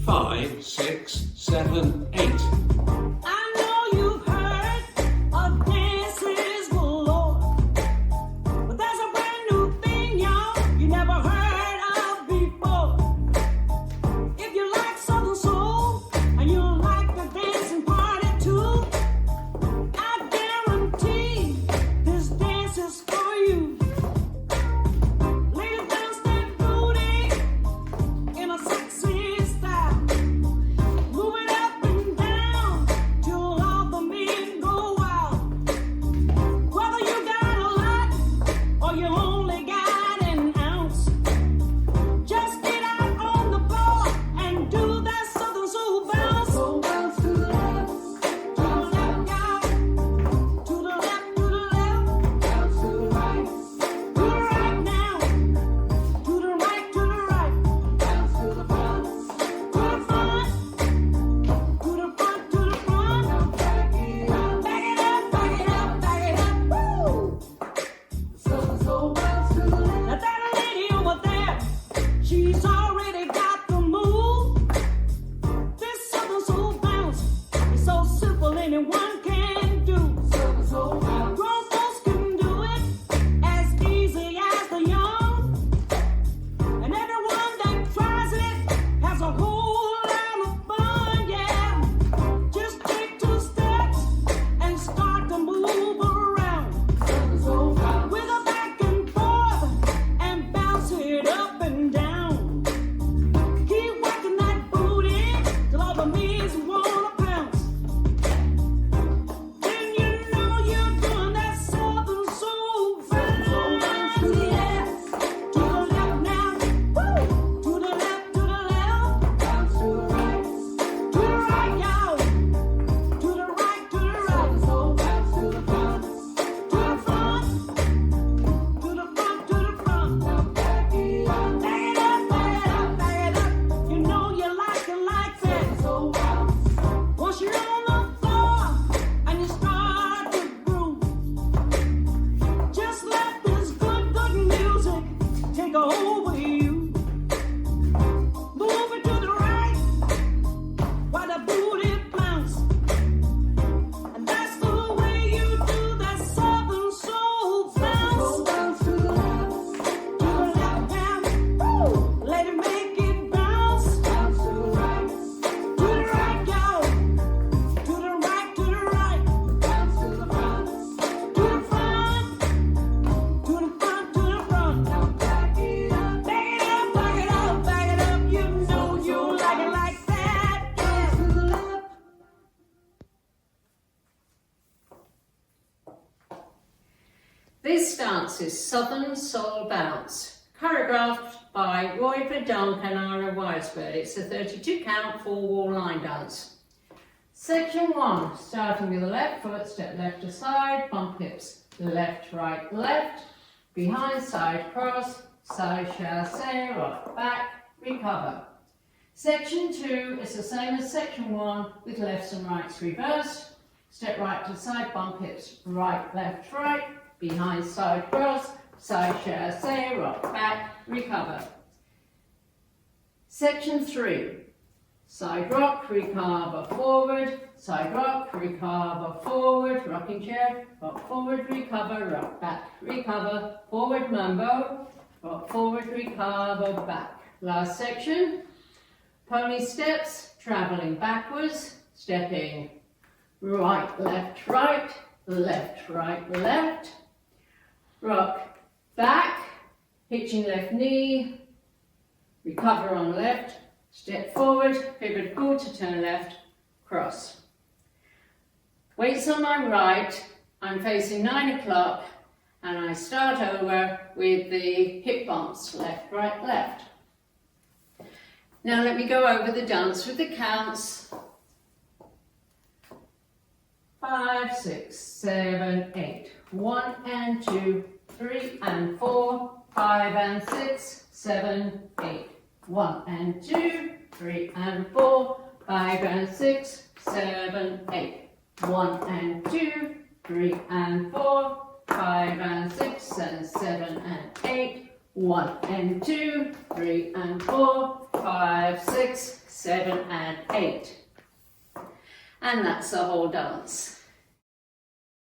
5, 6, 7, 8. I know you've heard of dances galore, but there's a brand new thing, y'all, you never heard of before. If you like Southern soul and you like the dancing party too, I guarantee this dance is for you. Ladies dance that booty in a sexy style. Move it up and down till all the men go wild. Whether you got a lot or you only got an ounce, just get out on the floor and do that Southern soul bounce. So bounce to the left, to the left, y'all. To the left, to the left, bounce to the right. To the right now, to the right, to the right. Bounce to the front, to the front. To the front, to the front. Now back it up. Back it up, back it up, back it up. Woo! Southern soul bounce to the left. Now that lady over there, she's already got the move. This Southern soul bounce is so simple, anyone can do. Southern soul bounce. Grown folks can do it as easy as the young. And everyone that tries it has a whole lot of fun, yeah. Just take 2 steps and start to move around. With a back and forth and bounce it up and down. Keep working that booty till all the knees wanna pounce. Then you know you're doing that Southern soul bounce. Yes. To the left now. Woo. To the left, to the left. Bounce to the right. To the right, y'all. To the right, to the right. So bounce to the front. To the front. To the front, to the front. Now back it up. Back it up, back it up, back it up. You know you like it like that. So bounce. Once you're on the floor and you start to groove, just let this good, good music take over you. Move it to the right while the booty bounce. And that's the way you do that Southern soul bounce. Bounce to the left now. Woo! Let it make it bounce. Bounce to the right. To the right, y'all. To the right, to the right. Bounce to the front. To the front. To the front, to the front. Now back it up. Back it up, back it up, back it up. You know you like it like that. Yeah. To the left. This dance is Southern Soul Bounce, choreographed by Roy Verdonk and Ira Weisberg. It's a 32 count 4-wall line dance. Section 1, starting with the left foot, step left to side, bump hips, left, right, left, behind, side, cross, side, chassé, rock, back, recover. Section 2 is the same as section 1 with lefts and rights reversed. Step right to side, bump hips, right, left, right, behind, side, cross, side, chassé, rock, back, recover. Section 3, side rock, recover, forward, side rock, recover, forward, rocking chair, rock forward, recover, rock back, recover, forward mambo, rock forward, recover, back. Last section, pony steps, traveling backwards, stepping right, left, right, left, right, left, rock back, hitching left knee, recover on left, step forward, pivot forward to turn left, cross. Weights on my right, I'm facing 9 o'clock, and I start over with the hip bumps, left, right, left. Now let me go over the dance with the counts. 5, 6, 7, 8. 1 and 2, 3 and 4, 5 and 6, 7, 8. 1 and 2, 3 and 4, 5 and 6, 7, 8. 1 and 2, 3 and 4, 1 and 2, 3 and 4, 5, 6, 7 and 8. And that's the whole dance.